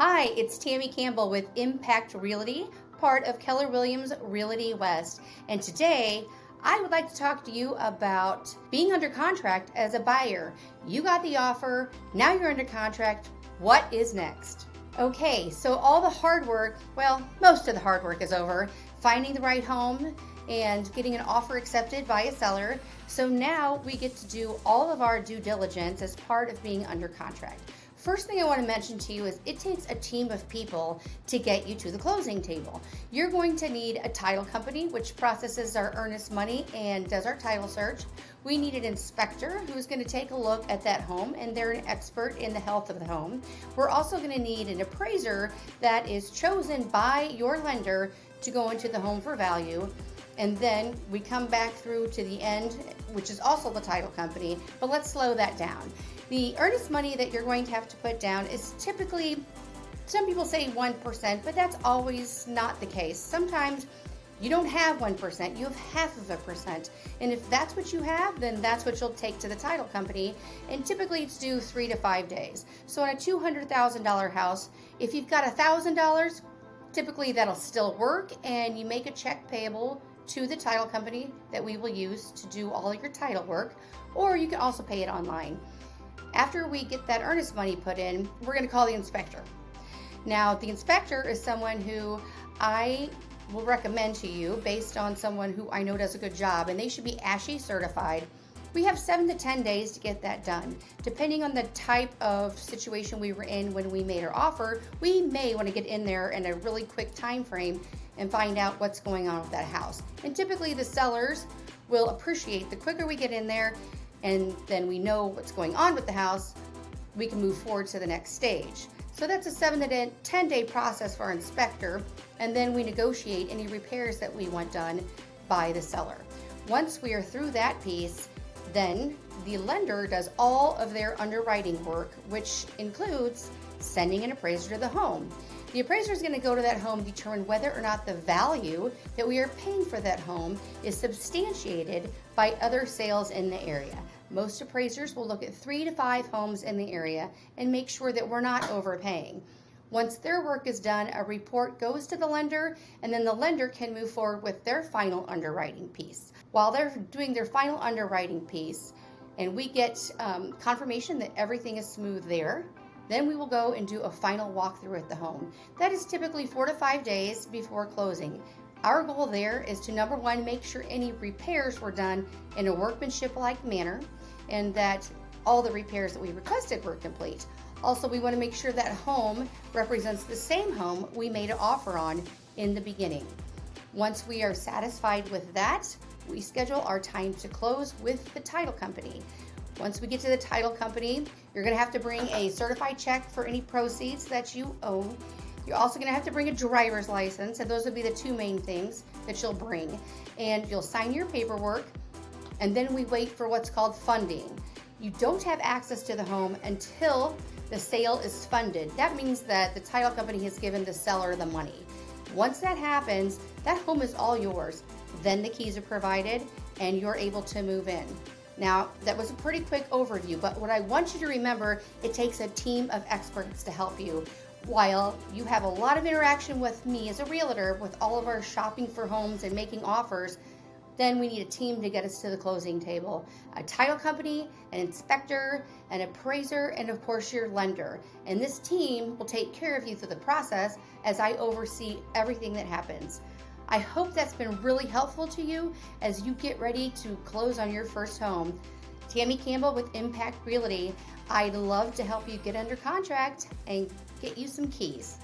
Hi, it's Tammy Campbell with Impakt Realty, part of Keller Williams Realty West. And today, I would like to talk to you about being under contract as a buyer. You got the offer, now you're under contract. What is next? Okay, so all the hard work, well, most of the hard work is over. Finding the right home and getting an offer accepted by a seller. So now we get to do all of our due diligence as part of being under contract. First thing I want to mention to you is it takes a team of people to get you to the closing table. You're going to need a title company, which processes our earnest money and does our title search. We need an inspector who's going to take a look at that home, and they're an expert in the health of the home. We're also going to need an appraiser that is chosen by your lender to go into the home for value. And then we come back through to the end, which is also the title company, but let's slow that down. The earnest money that you're going to have to put down is typically, some people say 1%, but that's always not the case. Sometimes you don't have 1%, you have half of a percent. And if that's what you have, then that's what you'll take to the title company. And typically it's due 3 to 5 days. So on a $200,000 house, if you've got $1,000, typically that'll still work, and you make a check payable to the title company that we will use to do all your title work, or you can also pay it online. After we get that earnest money put in, we're going to call the inspector. Now, the inspector is someone who I will recommend to you based on someone who I know does a good job, and they should be ASHI certified. We have 7 to 10 days to get that done. Depending on the type of situation we were in when we made our offer, we may want to get in there in a really quick time frame and find out what's going on with that house. And typically the sellers will appreciate the quicker we get in there and then we know what's going on with the house, we can move forward to the next stage. So that's a 7 to 10 day process for our inspector, and then we negotiate any repairs that we want done by the seller. Once we are through that piece, then the lender does all of their underwriting work, which includes sending an appraiser to the home. The appraiser is going to go to that home, determine whether or not the value that we are paying for that home is substantiated by other sales in the area. Most appraisers will look at 3 to 5 homes in the area and make sure that we're not overpaying. Once their work is done, a report goes to the lender, and then the lender can move forward with their final underwriting piece. While they're doing their final underwriting piece, and we get confirmation that everything is smooth there, then we will go and do a final walkthrough at the home. That is typically 4 to 5 days before closing. Our goal there is to, number one, make sure any repairs were done in a workmanship-like manner and that all the repairs that we requested were complete. Also, we want to make sure that home represents the same home we made an offer on in the beginning. Once we are satisfied with that, we schedule our time to close with the title company. Once we get to the title company, you're going to have to bring a certified check for any proceeds that you own. You're also going to have to bring a driver's license, and those would be the 2 main things that you'll bring. And you'll sign your paperwork, and then we wait for what's called funding. You don't have access to the home until the sale is funded. That means that the title company has given the seller the money. Once that happens, that home is all yours. Then the keys are provided, and you're able to move in. Now, that was a pretty quick overview, but what I want you to remember, it takes a team of experts to help you. While you have a lot of interaction with me as a realtor, with all of our shopping for homes and making offers, then we need a team to get us to the closing table. A title company, an inspector, an appraiser, and of course your lender. And this team will take care of you through the process as I oversee everything that happens. I hope that's been really helpful to you as you get ready to close on your first home. Tammy Campbell with Impakt Realty. I'd love to help you get under contract and get you some keys.